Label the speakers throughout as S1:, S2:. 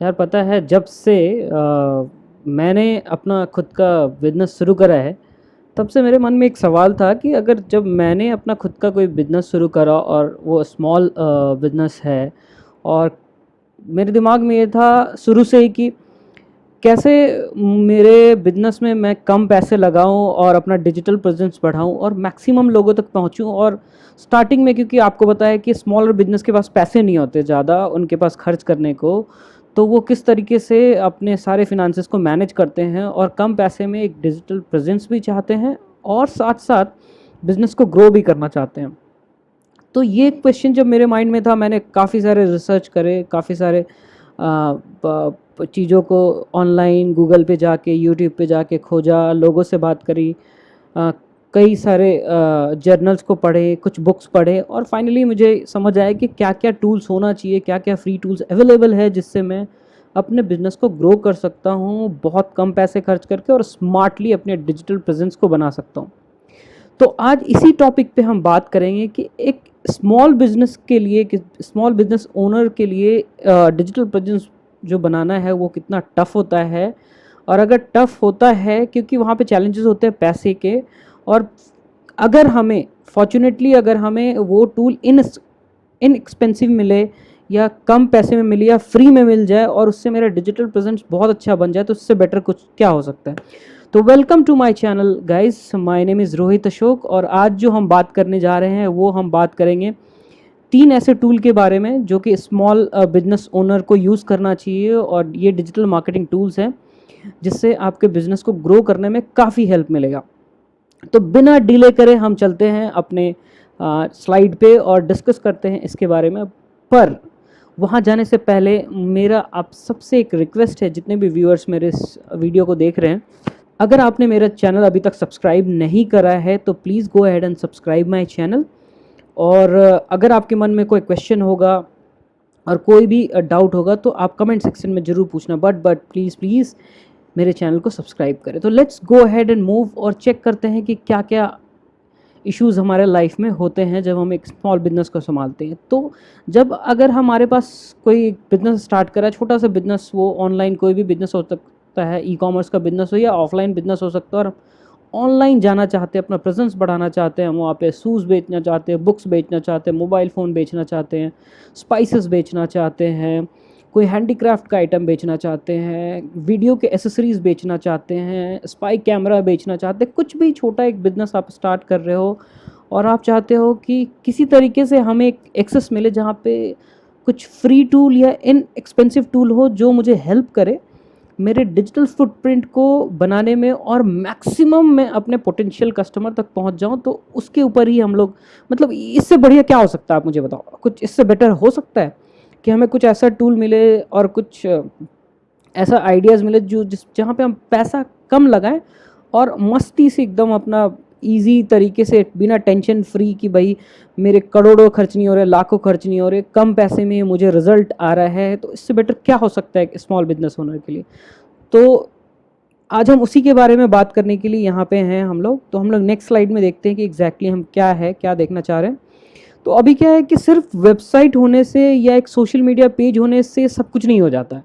S1: यार पता है जब से मैंने अपना खुद का बिज़नेस शुरू करा है, तब से मेरे मन में एक सवाल था कि अगर जब मैंने अपना खुद का कोई बिज़नेस शुरू करा और वो स्मॉल बिज़नेस है, और मेरे दिमाग में ये था शुरू से ही कि कैसे मेरे बिज़नेस में मैं कम पैसे लगाऊं और अपना डिजिटल प्रेजेंस बढ़ाऊं और मैक्सिमम लोगों तक पहुंचूं। और स्टार्टिंग में, क्योंकि आपको पता है कि स्मॉलर बिज़नेस के पास पैसे नहीं होते ज़्यादा उनके पास खर्च करने को, तो वो किस तरीके से अपने सारे फिनांसेस को मैनेज करते हैं और कम पैसे में एक डिजिटल प्रेजेंस भी चाहते हैं और साथ साथ बिज़नेस को ग्रो भी करना चाहते हैं। तो ये क्वेश्चन जब मेरे माइंड में था, मैंने काफ़ी सारे रिसर्च करे, काफ़ी सारे चीज़ों को ऑनलाइन गूगल पे जाके, यूट्यूब पे जाके खोजा, लोगों से बात करी, अ, कई सारे जर्नल्स को पढ़े, कुछ बुक्स पढ़े, और फाइनली मुझे समझ आया कि क्या क्या टूल्स होना चाहिए, क्या क्या फ्री टूल्स अवेलेबल है जिससे मैं अपने बिज़नेस को ग्रो कर सकता हूँ बहुत कम पैसे खर्च करके और स्मार्टली अपने डिजिटल प्रेजेंस को बना सकता हूँ। तो आज इसी टॉपिक पे हम बात करेंगे कि एक स्मॉल बिजनेस के लिए, कि स्मॉल बिजनेस ओनर के लिए डिजिटल प्रेजेंस जो बनाना है वो कितना टफ होता है। और अगर टफ होता है क्योंकि वहाँ पे चैलेंजेस होते हैं पैसे के, और अगर हमें फॉर्चुनेटली अगर हमें वो टूल इनएक्सपेंसिव मिले या कम पैसे में मिले या फ्री में मिल जाए और उससे मेरा डिजिटल प्रेजेंस बहुत अच्छा बन जाए, तो उससे बेटर कुछ क्या हो सकता है। तो welcome to my channel guys, my name is Rohit Ashok, और आज जो हम बात करने जा रहे हैं वो हम बात करेंगे 3 ऐसे टूल के बारे में जो कि स्मॉल बिजनेस ओनर को यूज़ करना चाहिए। और ये डिजिटल मार्केटिंग टूल्स हैं जिससे आपके बिजनेस को ग्रो करने में काफ़ी हेल्प मिलेगा। तो बिना डिले करे हम चलते हैं अपने स्लाइड पे और डिस्कस करते हैं इसके बारे में। पर वहाँ जाने से पहले मेरा आप सबसे एक रिक्वेस्ट है, जितने भी व्यूअर्स मेरे इस वीडियो को देख रहे हैं, अगर आपने मेरा चैनल अभी तक सब्सक्राइब नहीं करा है तो please go ahead and subscribe my channel. और अगर आपके मन में कोई क्वेश्चन होगा और कोई भी डाउट होगा तो आप कमेंट सेक्शन में ज़रूर पूछना, बट प्लीज़ प्लीज़ मेरे चैनल को सब्सक्राइब करें। तो let's go ahead and move और चेक करते हैं कि क्या क्या इश्यूज़ हमारे लाइफ में होते हैं जब हम एक स्मॉल बिजनेस को संभालते हैं। तो जब अगर हमारे पास कोई बिजनेस स्टार्ट करा है, छोटा सा बिजनेस, वो ऑनलाइन कोई भी बिजनेस हो सकता है, ई कॉमर्स का बिजनेस हो या ऑफलाइन बिजनेस हो सकता है, और ऑनलाइन जाना चाहते हैं, अपना प्रेजेंस बढ़ाना चाहते हैं, वहाँ पे शूज़ बेचना चाहते हैं, बुक्स बेचना चाहते हैं, मोबाइल फ़ोन बेचना चाहते हैं, स्पाइसेस बेचना चाहते हैं, कोई हैंडीक्राफ्ट का आइटम बेचना चाहते हैं, वीडियो के एसेसरीज़ बेचना चाहते हैं, स्पाई कैमरा बेचना चाहते हैं, कुछ भी छोटा एक बिज़नेस आप स्टार्ट कर रहे हो और आप चाहते हो कि किसी तरीके से हमें एक एक्सेस मिले जहाँ पे कुछ फ्री टूल या इनएक्सपेंसिव टूल हो जो मुझे हेल्प करे मेरे डिजिटल फुटप्रिंट को बनाने में, और मैक्सिमम मैं अपने पोटेंशियल कस्टमर तक पहुंच जाऊं, तो उसके ऊपर ही हम लोग, मतलब इससे बढ़िया क्या हो सकता है आप मुझे बताओ। कुछ इससे बेटर हो सकता है कि हमें कुछ ऐसा टूल मिले और कुछ ऐसा आइडियाज़ मिले जो जहाँ पे हम पैसा कम लगाएं और मस्ती से एकदम अपना इजी तरीके से, बिना टेंशन फ्री कि भाई मेरे करोड़ों खर्च नहीं हो रहे, लाखों खर्च नहीं हो रहे, कम पैसे में मुझे रिजल्ट आ रहा है। तो इससे बेटर क्या हो सकता है एक स्मॉल बिजनेस ओनर के लिए। तो आज हम उसी के बारे में बात करने के लिए यहाँ पे हैं हम लोग। तो हम लोग नेक्स्ट स्लाइड में देखते हैं कि एग्जैक्टली हम क्या देखना चाह रहे हैं। तो अभी क्या है कि सिर्फ वेबसाइट होने से या एक सोशल मीडिया पेज होने से सब कुछ नहीं हो जाता है,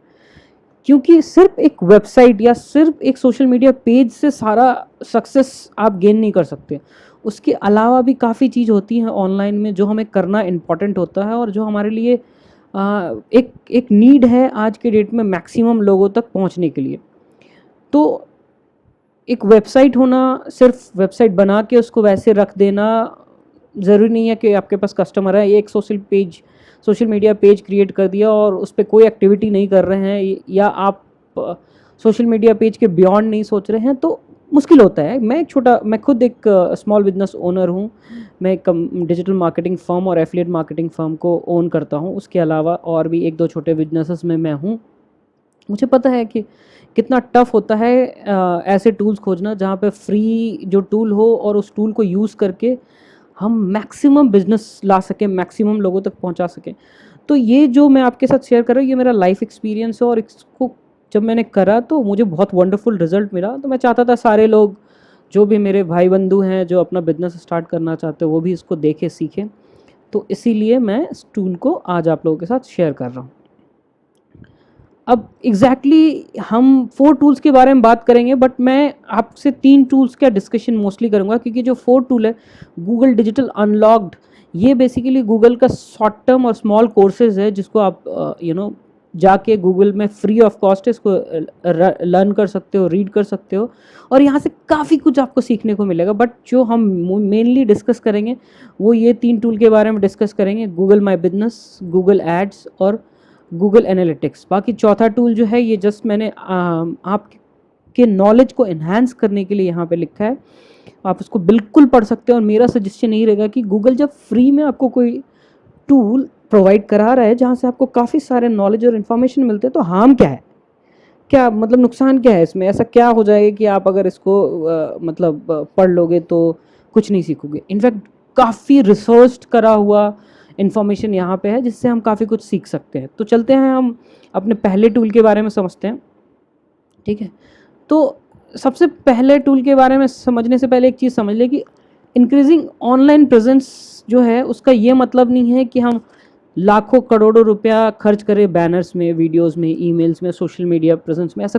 S1: क्योंकि सिर्फ एक वेबसाइट या सिर्फ एक सोशल मीडिया पेज से सारा सक्सेस आप गेन नहीं कर सकते। उसके अलावा भी काफ़ी चीज़ होती हैं ऑनलाइन में जो हमें करना इम्पॉर्टेंट होता है और जो हमारे लिए एक एक नीड है आज के डेट में मैक्सिमम लोगों तक पहुंचने के लिए। तो एक वेबसाइट होना, सिर्फ वेबसाइट बना के उसको वैसे रख देना ज़रूरी नहीं है कि आपके पास कस्टमर है। एक सोशल मीडिया पेज क्रिएट कर दिया और उस पर कोई एक्टिविटी नहीं कर रहे हैं, या आप सोशल मीडिया पेज के बियॉन्ड नहीं सोच रहे हैं, तो मुश्किल होता है। मैं खुद एक स्मॉल बिजनेस ओनर हूँ। मैं एक डिजिटल मार्केटिंग फर्म और एफिलिएट मार्केटिंग फर्म को ओन करता हूँ। उसके अलावा और भी एक दो छोटे बिजनेसेस में मैं हूँ। मुझे पता है कि कितना टफ होता है ऐसे टूल्स खोजना जहाँ पे फ्री जो टूल हो और उस टूल को यूज़ करके हम मैक्सिमम बिजनेस ला सकें, मैक्सिमम लोगों तक पहुँचा सकें। तो ये जो मैं आपके साथ शेयर कर रहा हूँ, ये मेरा लाइफ एक्सपीरियंस है, और इसको जब मैंने करा तो मुझे बहुत वंडरफुल रिजल्ट मिला। तो मैं चाहता था सारे लोग, जो भी मेरे भाई बंधु हैं जो अपना बिजनेस स्टार्ट करना चाहते हैं, वो भी इसको देखें, सीखें। तो इसीलिए मैं इस टूल को आज आप लोगों के साथ शेयर कर रहा हूँ। अब हम 4 टूल्स के बारे में बात करेंगे, बट मैं आपसे 3 टूल्स का डिस्कशन मोस्टली करूँगा, क्योंकि जो 4 टूल है गूगल डिजिटल अनलॉक्ड, ये बेसिकली गूगल का शॉर्ट टर्म और स्मॉल कोर्सेज है जिसको आप जाके गूगल में फ्री ऑफ कॉस्ट है, इसको लर्न कर सकते हो, रीड कर सकते हो, और यहाँ से काफ़ी कुछ आपको सीखने को मिलेगा। बट जो हम मेनली डिस्कस करेंगे वो ये 3 टूल के बारे में डिस्कस करेंगे, Google my business, Google ads और गूगल एनालिटिक्स। बाकी चौथा टूल जो है ये जस्ट मैंने आपके नॉलेज को एनहांस करने के लिए यहाँ पे लिखा है, आप उसको बिल्कुल पढ़ सकते हो। और मेरा सजेशन यही रहेगा कि गूगल जब फ्री में आपको कोई टूल प्रोवाइड करा रहा है जहाँ से आपको काफ़ी सारे नॉलेज और इन्फॉर्मेशन मिलते हैं, तो हार्म क्या है, क्या मतलब नुकसान क्या है इसमें, ऐसा क्या हो जाएगा कि आप अगर इसको पढ़ लोगे तो कुछ नहीं सीखोगे। इनफैक्ट काफ़ी रिसर्च करा हुआ इन्फॉर्मेशन यहाँ पे है जिससे हम काफ़ी कुछ सीख सकते हैं। तो चलते हैं हम अपने पहले टूल के बारे में समझते हैं, ठीक है। तो सबसे पहले टूल के बारे में समझने से पहले एक चीज़ समझ ले कि इंक्रीजिंग ऑनलाइन प्रेजेंस जो है उसका ये मतलब नहीं है कि हम लाखों करोड़ों रुपया खर्च करें बैनर्स में, वीडियोस में, ईमेल्स में, सोशल मीडिया प्रेजेंस में। ऐसा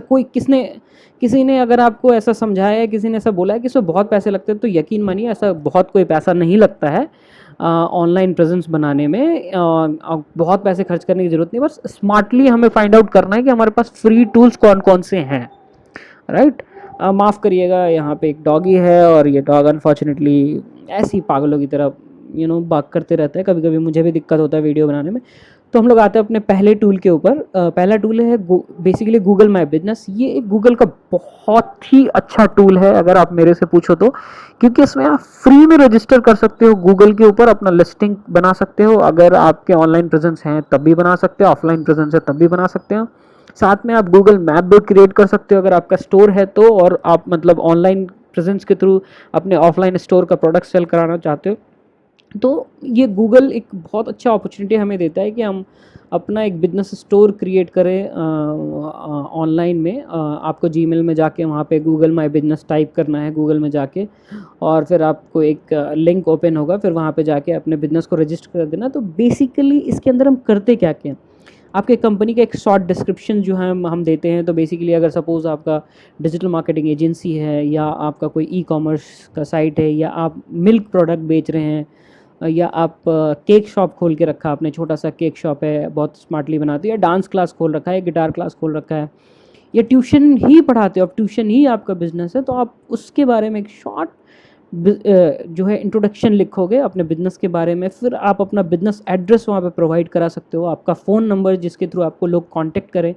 S1: किसी ने अगर आपको ऐसा समझाया है, किसी ने ऐसा बोला है कि इसमें बहुत पैसे लगते हैं, तो यकीन मानिए ऐसा बहुत कोई पैसा नहीं लगता है ऑनलाइन प्रेजेंस बनाने में। बहुत पैसे खर्च करने की ज़रूरत नहीं, बस स्मार्टली हमें फाइंड आउट करना है कि हमारे पास फ्री टूल्स कौन कौन से हैं, राइट। माफ़ करिएगा, यहाँ पे एक डॉगी है और ये डॉग अनफॉर्चुनेटली ऐसी पागलों की तरह बाग करते रहता है। कभी कभी मुझे भी दिक्कत होता है वीडियो बनाने में। तो हम लोग आते हैं अपने पहले टूल के ऊपर। पहला टूल है बेसिकली गूगल माई बिजनेस। ये एक गूगल का बहुत ही अच्छा टूल है अगर आप मेरे से पूछो तो, क्योंकि इसमें आप फ्री में रजिस्टर कर सकते हो गूगल के ऊपर, अपना लिस्टिंग बना सकते हो। अगर आपके ऑनलाइन प्रेजेंस हैं तब भी बना सकते हो, ऑफलाइन प्रेजेंस है तब भी बना सकते हो। साथ में आप गूगल मैप भी क्रिएट कर सकते हो अगर आपका स्टोर है तो, और आप ऑनलाइन प्रेजेंस के थ्रू अपने ऑफलाइन स्टोर का प्रोडक्ट सेल कराना चाहते हो। तो ये गूगल एक बहुत अच्छा अपॉर्चुनिटी हमें देता है कि हम अपना एक बिजनेस स्टोर क्रिएट करें ऑनलाइन में। आपको जीमेल में जाके वहाँ पे गूगल माई बिजनेस टाइप करना है गूगल में जाके, और फिर आपको एक लिंक ओपन होगा, फिर वहाँ पे जाके अपने बिजनेस को रजिस्टर कर देना। तो बेसिकली इसके अंदर हम करते क्या क्या, आपके कंपनी का एक शॉर्ट डिस्क्रिप्शन जो है हम देते हैं। तो बेसिकली अगर सपोज़ आपका डिजिटल मार्केटिंग एजेंसी है, या आपका कोई ई कॉमर्स का साइट है, या आप मिल्क प्रोडक्ट बेच रहे हैं, या आप केक शॉप खोल के रखा आपने, छोटा सा केक शॉप है बहुत स्मार्टली बनाते हो, या डांस क्लास खोल रखा है, गिटार क्लास खोल रखा है, या ट्यूशन ही पढ़ाते हो, अब ट्यूशन ही आपका बिजनेस है, तो आप उसके बारे में एक शॉर्ट जो है इंट्रोडक्शन लिखोगे अपने बिजनेस के बारे में। फिर आप अपना बिजनेस एड्रेस वहाँ पे प्रोवाइड करा सकते हो, आपका फ़ोन नंबर जिसके थ्रू आपको लोग कांटेक्ट करें,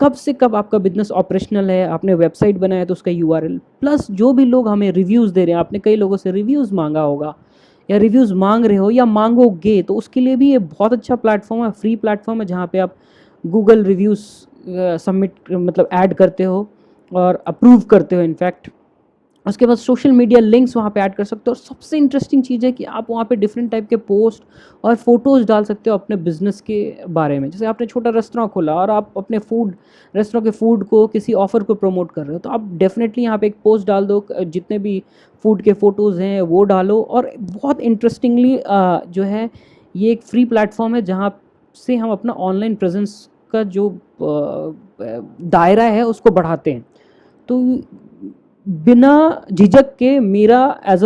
S1: कब से कब आपका बिजनेस ऑपरेशनल है, आपने वेबसाइट बनाया तो उसका यूआरएल, प्लस जो भी लोग हमें रिव्यूज़ दे रहे हैं, आपने कई लोगों से रिव्यूज़ मांगा होगा या रिव्यूज़ मांग रहे हो या मांगोगे, तो उसके लिए भी ये बहुत अच्छा प्लेटफॉर्म है, फ्री प्लेटफॉर्म है, जहाँ पे आप गूगल रिव्यूज़ सबमिट ऐड करते हो और अप्रूव करते हो इनफैक्ट। उसके बाद सोशल मीडिया लिंक्स वहाँ पे ऐड कर सकते हो। और सबसे इंटरेस्टिंग चीज़ है कि आप वहाँ पे डिफरेंट टाइप के पोस्ट और फोटोज़ डाल सकते हो अपने बिजनेस के बारे में। जैसे आपने छोटा रेस्टोरेंट खोला और आप अपने रेस्टोरेंट के फूड को, किसी ऑफ़र को प्रमोट कर रहे हो, तो आप डेफिनेटली यहाँ पे एक पोस्ट डाल दो, जितने भी फूड के फ़ोटोज़ हैं वो डालो। और बहुत इंटरेस्टिंगली जो है ये एक फ्री प्लेटफॉर्म है जहाँ से हम अपना ऑनलाइन प्रेजेंस का जो दायरा है उसको बढ़ाते हैं। तो बिना झिझक के मेरा एज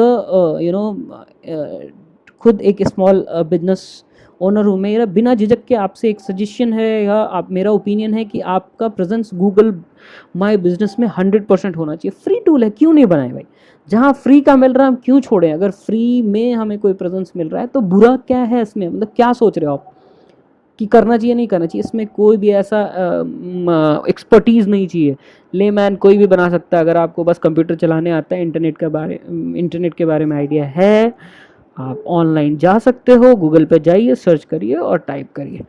S1: खुद एक स्मॉल बिजनेस ओनर हूँ, मेरा बिना झिझक के आपसे एक सजेशन है, या आप मेरा ओपिनियन है कि आपका प्रेजेंस गूगल माई बिजनेस में 100% होना चाहिए। फ्री टूल है, क्यों नहीं बनाए भाई, जहाँ फ्री का मिल रहा है हम क्यों छोड़ें। अगर फ्री में हमें कोई प्रेजेंस मिल रहा है तो बुरा क्या है इसमें, क्या सोच रहे हो आप कि करना चाहिए नहीं करना चाहिए। इसमें कोई भी ऐसा एक्सपर्टीज़ नहीं चाहिए, लेमैन कोई भी बना सकता है। अगर आपको बस कंप्यूटर चलाने आता है, इंटरनेट के बारे में आइडिया है, आप ऑनलाइन जा सकते हो, गूगल पे जाइए, सर्च करिए और टाइप करिए।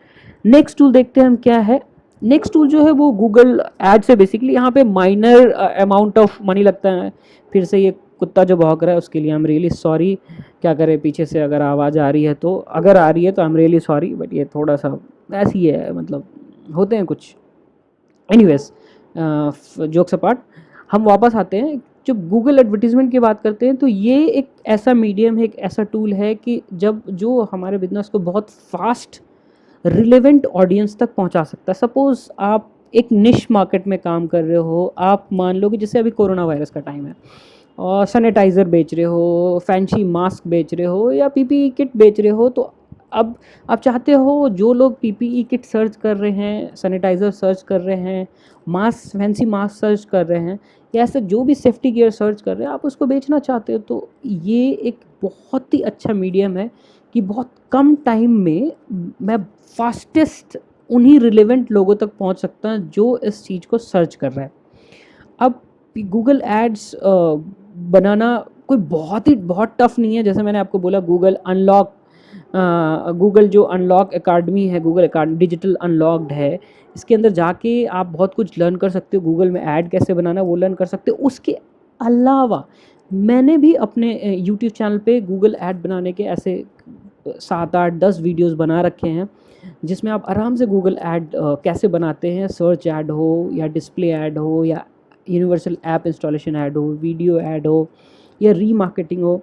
S1: नेक्स्ट टूल देखते हैं हम क्या है। नेक्स्ट टूल जो है वो गूगल एड से बेसिकली यहाँ पे माइनर अमाउंट ऑफ मनी लगता है। फिर से ये कुत्ता जो भौंक रहा है उसके लिए आई एम रियली सॉरी। क्या करें, पीछे से अगर आवाज़ आ रही है तो, अगर आ रही है तो I am really sorry, but ये थोड़ा सा ऐसी है, होते हैं कुछ। एनीवेज, जोक्स अपार्ट, हम वापस आते हैं। जब गूगल एडवर्टीज़मेंट की बात करते हैं तो ये एक ऐसा मीडियम है, एक ऐसा टूल है कि जो हमारे बिजनेस को बहुत फास्ट रिलेवेंट ऑडियंस तक पहुंचा सकता है। सपोज़ आप एक निश मार्केट में काम कर रहे हो, आप मान लो कि जैसे अभी कोरोना वायरस का टाइम है और सैनिटाइज़र बेच रहे हो, फैंसी मास्क बेच रहे हो या पीपीई किट बेच रहे हो, तो अब आप चाहते हो जो लोग पीपीई किट सर्च कर रहे हैं, सैनिटाइज़र सर्च कर रहे हैं, मास्क, फैंसी मास्क सर्च कर रहे हैं या ऐसे जो भी सेफ्टी गियर सर्च कर रहे हैं, आप उसको बेचना चाहते हो, तो ये एक बहुत ही अच्छा मीडियम है कि बहुत कम टाइम में मैं फास्टेस्ट उन्हीं रिलेवेंट लोगों तक पहुंच सकता हूं जो इस चीज़ को सर्च कर रहा है। अब गूगल एड्स बनाना कोई बहुत टफ नहीं है। जैसे मैंने आपको बोला, गूगल जो अनलॉक एकेडमी है, गूगल डिजिटल अनलॉक्ड है, इसके अंदर जाके आप बहुत कुछ लर्न कर सकते हो। गूगल में ऐड कैसे बनाना वो लर्न कर सकते हो। उसके अलावा मैंने भी अपने यूट्यूब चैनल पे गूगल ऐड बनाने के ऐसे 7 8 10 वीडियोस बना रखे हैं जिसमें आप आराम से गूगल ऐड कैसे बनाते हैं, सर्च ऐड हो या डिस्प्ले ऐड हो या यूनिवर्सल ऐप इंस्टॉलेशन ऐड हो, वीडियो ऐड हो या रीमार्केटिंग हो,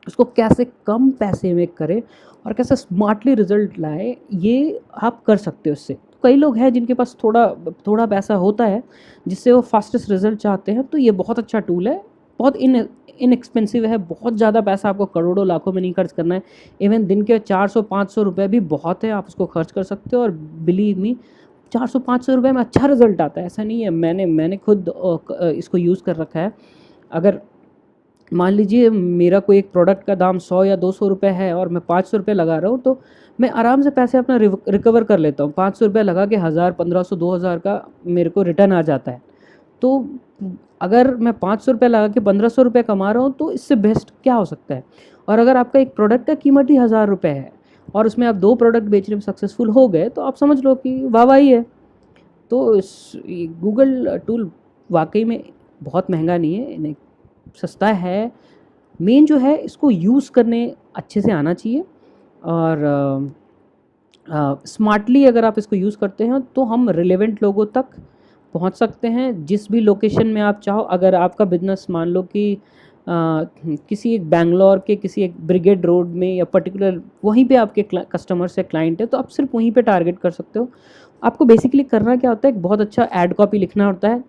S1: उसको कैसे कम पैसे में करें और कैसे स्मार्टली रिजल्ट लाए, ये आप कर सकते हो इससे। कई लोग हैं जिनके पास थोड़ा थोड़ा पैसा होता है जिससे वो फास्टेस्ट रिजल्ट चाहते हैं, तो ये बहुत अच्छा टूल है, बहुत इनएक्सपेंसिव है। बहुत ज़्यादा पैसा आपको करोड़ों लाखों में नहीं खर्च करना है। इवन दिन के 400 500 रुपये भी बहुत है, आप उसको खर्च कर सकते हो। और बिलीव मी, 400 500 रुपये में अच्छा रिजल्ट आता है, ऐसा नहीं है। मैंने खुद इसको यूज़ कर रखा है। अगर मान लीजिए मेरा कोई एक प्रोडक्ट का दाम 100 या 200 रुपये है और मैं 500 रुपये लगा रहा हूँ, तो मैं आराम से पैसे अपना रिकवर कर लेता हूँ। 500 रुपये लगा के 1000 1500 2000 का मेरे को रिटर्न आ जाता है। तो अगर मैं 500 रुपये लगा के 1500 रुपये कमा रहा हूँ, तो इससे बेस्ट क्या हो सकता है। और अगर आपका एक प्रोडक्ट का कीमत ही 1000 रुपये है और उसमें आप 2 प्रोडक्ट बेचने में सक्सेसफुल हो गए, तो आप समझ लो कि वाह वाह ही है। तो गूगल टूल वाकई में बहुत महंगा नहीं है, सस्ता है। मेन जो है, इसको यूज़ करने अच्छे से आना चाहिए और स्मार्टली अगर आप इसको यूज़ करते हैं तो हम रिलेवेंट लोगों तक पहुंच सकते हैं जिस भी लोकेशन में आप चाहो। अगर आपका बिजनेस मान लो कि किसी एक बैंगलोर के किसी एक ब्रिगेड रोड में या पर्टिकुलर वहीं पे आपके कस्टमर से क्लाइंट है, तो आप सिर्फ वहीं पे टारगेट कर सकते हो। आपको बेसिकली करना क्या होता है, एक बहुत अच्छा ऐड कॉपी लिखना होता है,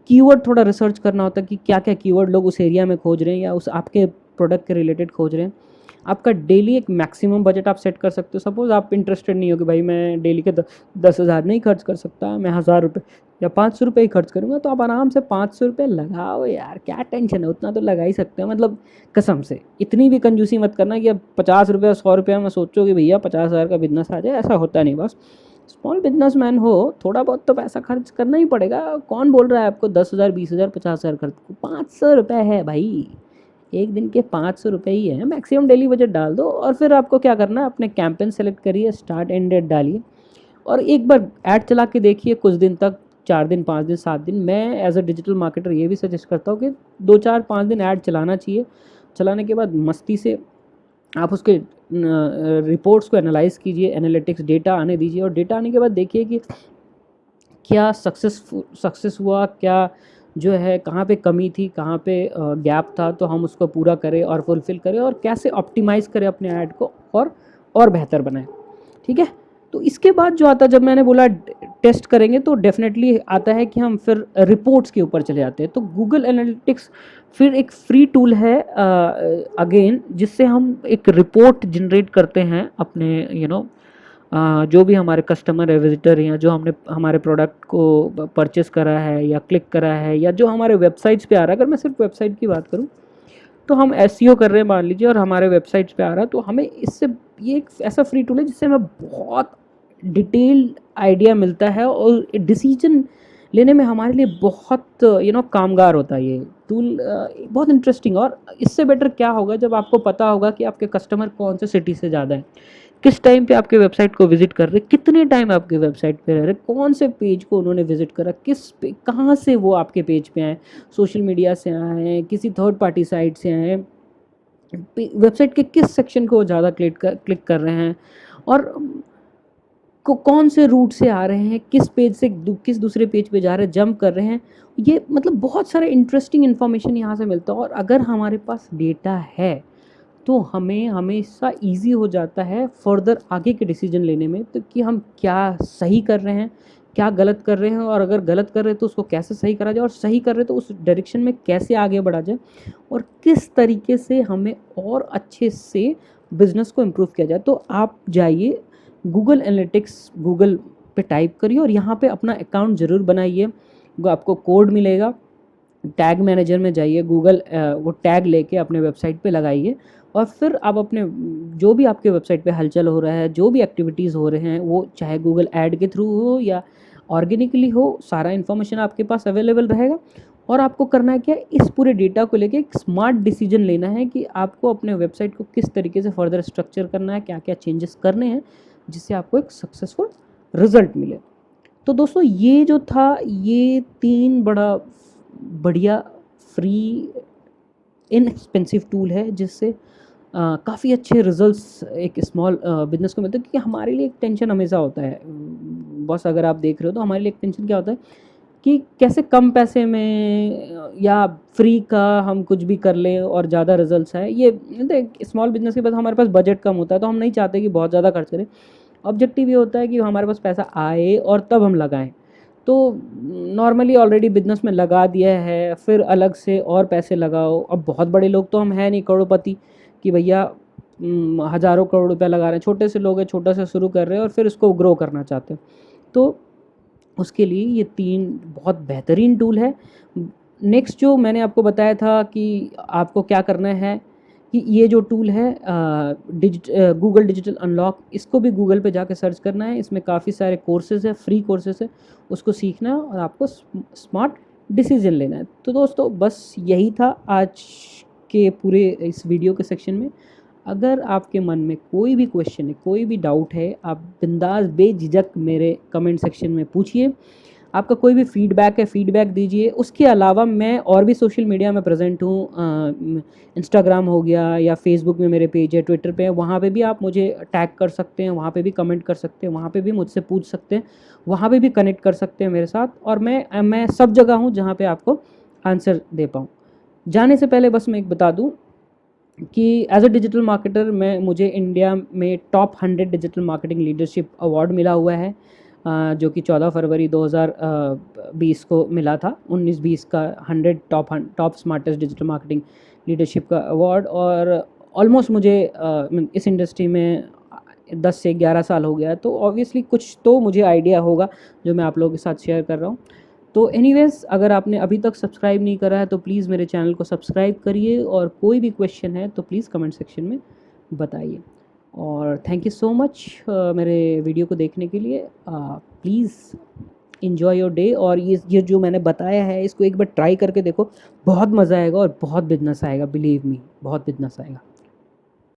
S1: कीवर्ड थोड़ा रिसर्च करना होता है कि क्या क्या कीवर्ड लोग उस एरिया में खोज रहे हैं या उस आपके प्रोडक्ट के रिलेटेड खोज रहे हैं। आपका डेली एक मैक्सिमम बजट आप सेट कर सकते हो। सपोज़ आप इंटरेस्टेड नहीं हो कि भाई मैं डेली के 10,000 नहीं खर्च कर सकता, मैं 1000 रुपये या 500 रुपये ही खर्च करूँगा, तो आप आराम से 500 रुपये लगाओ यार, क्या टेंशन है, उतना तो लगा ही सकते हो। मतलब कसम से इतनी भी कंजूसी मत करना कि अब 50 रुपये 100 रुपये में सोचो कि भैया 50,000 का बिजनेस आ जाए, ऐसा होता नहीं। बस स्मॉल बिजनेसमैन हो, थोड़ा बहुत तो पैसा खर्च करना ही पड़ेगा। कौन बोल रहा है आपको 10,000 20,000 50,000 खर्च? 500 रुपये है भाई, एक दिन के 500 रुपये ही है। मैक्सिमम डेली बजट डाल दो और फिर आपको क्या करना है, अपने कैंपेन सेलेक्ट करिए, स्टार्ट एंड डेट डालिए और एक बार ऐड चला के देखिए कुछ दिन तक, 4 दिन 5 दिन 7 दिन। मैं एज अ डिजिटल मार्केटर ये भी सजेस्ट करता हूँ कि 2 4 5 दिन ऐड चलाना चाहिए। चलाने के बाद मस्ती से आप उसके रिपोर्ट्स को एनालाइज कीजिए, एनालिटिक्स डेटा आने दीजिए और डेटा आने के बाद देखिए कि क्या सक्सेस हुआ, क्या जो है कहाँ पे कमी थी, कहाँ पे गैप था, तो हम उसको पूरा करें और फुलफ़िल करें और कैसे ऑप्टिमाइज़ करें अपने ऐड को और बेहतर बनाएं। ठीक है। तो इसके बाद जो आता है, जब मैंने बोला टेस्ट करेंगे, तो डेफिनेटली आता है कि हम फिर रिपोर्ट्स के ऊपर चले जाते हैं। तो गूगल एनालिटिक्स फिर एक फ्री टूल है अगेन, जिससे हम एक रिपोर्ट जनरेट करते हैं अपने जो भी हमारे कस्टमर है, विजिटर हैं, जो हमने हमारे प्रोडक्ट को परचेस करा है या क्लिक करा है या जो हमारे वेबसाइट्स पे आ रहा है। अगर मैं सिर्फ वेबसाइट की बात करूँ, तो हम एसईओ कर रहे हैं मान लीजिए और हमारे वेबसाइट्स पे आ रहा है, तो हमें इससे ये एक ऐसा फ्री टूल है जिससे हमें बहुत डिटेल्ड आइडिया मिलता है और डिसीजन लेने में हमारे लिए बहुत कामगार होता है ये टूल। बहुत इंटरेस्टिंग। और इससे बेटर क्या होगा जब आपको पता होगा कि आपके कस्टमर कौन से सिटी से ज़्यादा है, किस टाइम पे आपके वेबसाइट को विजिट कर रहे, कितने टाइम आपके वेबसाइट पे रह रहे, कौन से पेज को उन्होंने विजिट करा, कहाँ से वो आपके पेज पे आए, सोशल मीडिया से आए हैं, किसी थर्ड पार्टी साइट से आए हैं, वेबसाइट के किस सेक्शन को ज़्यादा क्लिक कर रहे हैं और कौन से रूट से आ रहे हैं, किस पेज से किस दूसरे पेज पे जा रहे हैं, जंप कर रहे हैं। ये मतलब बहुत सारे इंटरेस्टिंग इन्फॉर्मेशन यहाँ से मिलता है। और अगर हमारे पास डेटा है तो हमें हमेशा इजी हो जाता है फर्दर आगे के डिसीजन लेने में, तो कि हम क्या सही कर रहे हैं, क्या गलत कर रहे हैं, और अगर गलत कर रहे हैं तो उसको कैसे सही करा जाए, और सही कर रहे हैं तो उस डायरेक्शन में कैसे आगे बढ़ा जाए, और किस तरीके से हमें और अच्छे से बिज़नेस को इम्प्रूव किया जाए। तो आप जाइए गूगल एनालिटिक्स, गूगल पे टाइप करिए और यहाँ पे अपना अकाउंट ज़रूर बनाइए। आपको कोड मिलेगा, टैग मैनेजर में जाइए, गूगल वो टैग लेके अपने वेबसाइट पे लगाइए, और फिर आप अपने जो भी आपके वेबसाइट पे हलचल हो रहा है, जो भी एक्टिविटीज़ हो रहे हैं, वो चाहे गूगल ऐड के थ्रू हो या ऑर्गेनिकली हो, सारा इन्फॉर्मेशन आपके पास अवेलेबल रहेगा। और आपको करना है क्या, इस पूरे डेटा को लेके एक स्मार्ट डिसीजन लेना है कि आपको अपने वेबसाइट को किस तरीके से फर्दर स्ट्रक्चर करना है, क्या क्या चेंजेस करने हैं, जिससे आपको एक सक्सेसफुल रिजल्ट मिले। तो दोस्तों ये जो था, ये 3 बड़ा बढ़िया फ्री इनएक्सपेंसिव टूल है, जिससे काफ़ी अच्छे रिजल्ट्स एक स्मॉल बिजनेस को मिलते हैं। क्योंकि हमारे लिए एक टेंशन हमेशा होता है, बॉस अगर आप देख रहे हो तो हमारे लिए एक टेंशन क्या होता है कि कैसे कम पैसे में या फ्री का हम कुछ भी कर लें और ज़्यादा रिजल्ट्स आए। ये स्मॉल बिजनेस के बाद हमारे पास बजट कम होता है, तो हम नहीं चाहते कि बहुत ज़्यादा खर्च करें। ऑब्जेक्टिव ये होता है कि हमारे पास पैसा आए और तब हम लगाएं। तो नॉर्मली ऑलरेडी बिजनेस में लगा दिया है, फिर अलग से और पैसे लगाओ। अब बहुत बड़े लोग तो हम हैं नहीं करोड़पति कि भैया हज़ारों करोड़ रुपया लगा रहे हैं। छोटे से लोग हैं, छोटा सा शुरू कर रहे हैं और फिर इसको ग्रो करना चाहते हैं। तो उसके लिए ये 3 बहुत बेहतरीन टूल है। नेक्स्ट जो मैंने आपको बताया था कि आपको क्या करना है, कि ये जो टूल है गूगल डिजिटल अनलॉक, इसको भी गूगल पे जाके सर्च करना है। इसमें काफ़ी सारे कोर्सेज़ है, फ्री कोर्सेज़ है, उसको सीखना है और आपको स्मार्ट डिसीजन लेना है। तो दोस्तों बस यही था आज के पूरे इस वीडियो के सेक्शन में। अगर आपके मन में कोई भी क्वेश्चन है, कोई भी डाउट है, आप बिंदास बेझिझक मेरे कमेंट सेक्शन में पूछिए। आपका कोई भी फीडबैक है, फीडबैक दीजिए। उसके अलावा मैं और भी सोशल मीडिया में प्रेजेंट हूँ, इंस्टाग्राम हो गया या फेसबुक में मेरे पेज है, ट्विटर पे है, वहाँ पे भी आप मुझे टैग कर सकते हैं, वहाँ पे भी कमेंट कर सकते हैं, वहाँ पे भी मुझसे पूछ सकते हैं, वहाँ पे भी कनेक्ट कर सकते हैं मेरे साथ। और मैं सब जगह हूँ जहाँ पे आपको आंसर दे पाऊँ। जाने से पहले बस मैं एक बता दूँ कि एज अ डिजिटल मार्केटर मुझे इंडिया में top 100 digital marketing leadership award मिला हुआ है, जो कि 14 फरवरी 2020 को मिला था। 19-20 का 100 top smartest digital marketing leadership का अवार्ड। और ऑलमोस्ट मुझे इस इंडस्ट्री में 10 से 11 साल हो गया, तो ऑब्वियसली कुछ तो मुझे आइडिया होगा जो मैं आप लोगों के साथ शेयर कर रहा हूँ। तो एनीवेज़, अगर आपने अभी तक सब्सक्राइब नहीं करा है तो प्लीज़ मेरे चैनल को सब्सक्राइब करिए, और कोई भी क्वेश्चन है तो प्लीज़ कमेंट सेक्शन में बताइए। और थैंक यू सो मच मेरे वीडियो को देखने के लिए। Please enjoy your day. और ये जो मैंने बताया है इसको एक बार ट्राई करके देखो, बहुत मज़ा आएगा और बहुत बिजनेस आएगा, बिलीव मी, बहुत बिजनेस आएगा।